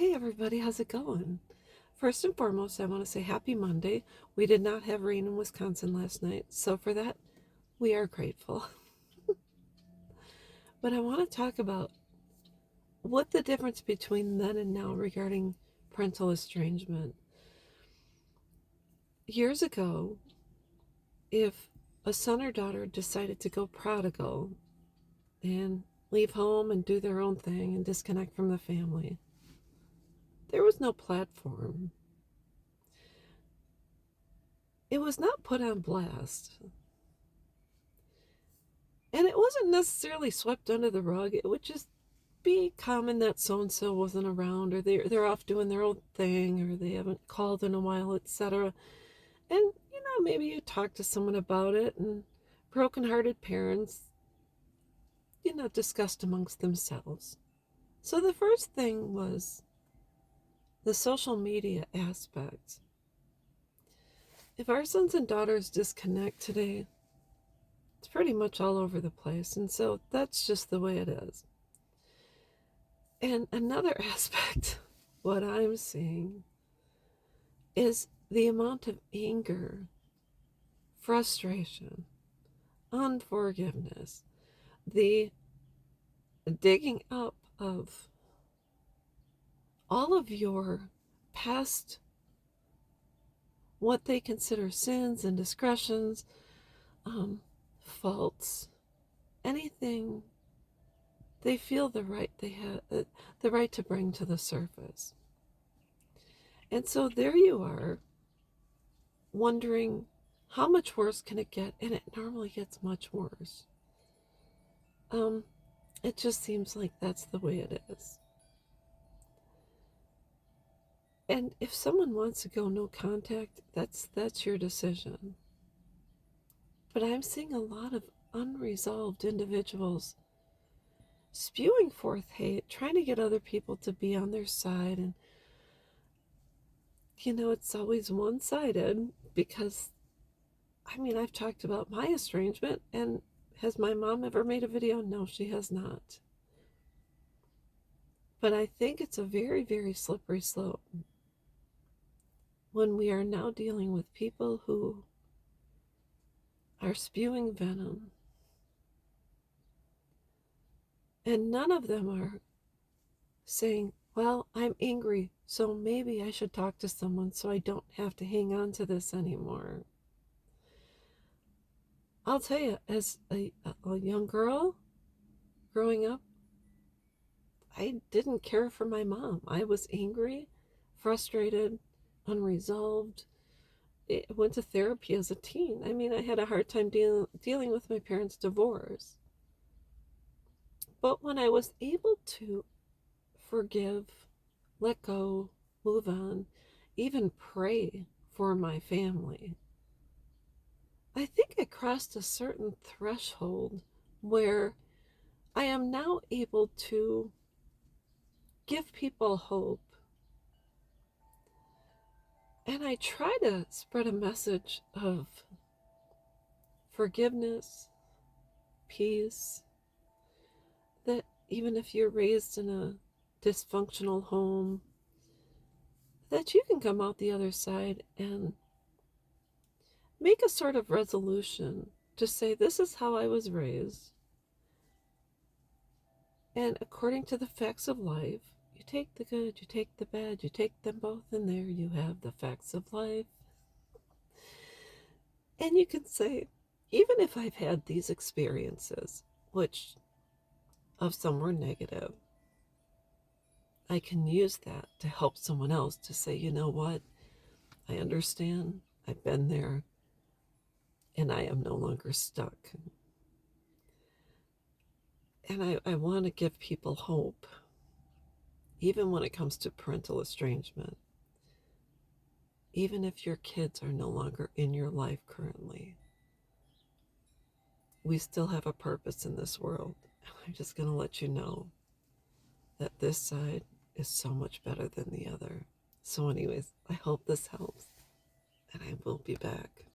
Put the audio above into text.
Hey everybody, how's it going? First and foremost, I want to say happy Monday. We did not have rain in Wisconsin last night, so for that, we are grateful. But I want to talk about what the difference between then and now regarding parental estrangement. Years ago, if a son or daughter decided to go prodigal and leave home and do their own thing and disconnect from the family, there was no platform. It was not put on blast. And it wasn't necessarily swept under the rug. It would just be common that so and so wasn't around, or they're off doing their own thing, or they haven't called in a while, etc. And maybe you talk to someone about it, and broken-hearted parents, discussed amongst themselves. So the first thing was the social media aspect. If our sons and daughters disconnect today, it's pretty much all over the place, and so that's just the way it is. And another aspect, what I'm seeing, is the amount of anger, frustration, unforgiveness, the digging up of all of your past, what they consider sins, indiscretions, faults, anything they feel they have the right to bring to the surface. And so there you are, wondering how much worse can it get, and it normally gets much worse. It just seems like that's the way it is. And if someone wants to go no contact, that's your decision. But I'm seeing a lot of unresolved individuals spewing forth hate, trying to get other people to be on their side, and it's always one-sided because I've talked about my estrangement, and has my mom ever made a video? No, she has not. But I think it's a very, very slippery slope when we are now dealing with people who are spewing venom. And none of them are saying, well, I'm angry, so maybe I should talk to someone so I don't have to hang on to this anymore. I'll tell you, as a young girl growing up, I didn't care for my mom. I was angry, frustrated, unresolved. I went to therapy as a teen. I had a hard time dealing with my parents' divorce. But when I was able to forgive, let go, move on, even pray for my family, I think I crossed a certain threshold where I am now able to give people hope. And I try to spread a message of forgiveness, peace, that even if you're raised in a dysfunctional home, that you can come out the other side and make a sort of resolution to say, this is how I was raised. And according to the facts of life, you take the good, you take the bad, you take them both, and there you have the facts of life. And you can say, even if I've had these experiences, which of some were negative, I can use that to help someone else to say, you know what? I understand. I've been there. And I am no longer stuck. And I want to give people hope, even when it comes to parental estrangement. Even if your kids are no longer in your life currently, we still have a purpose in this world. And I'm just going to let you know that this side is so much better than the other. So anyways, I hope this helps, and I will be back.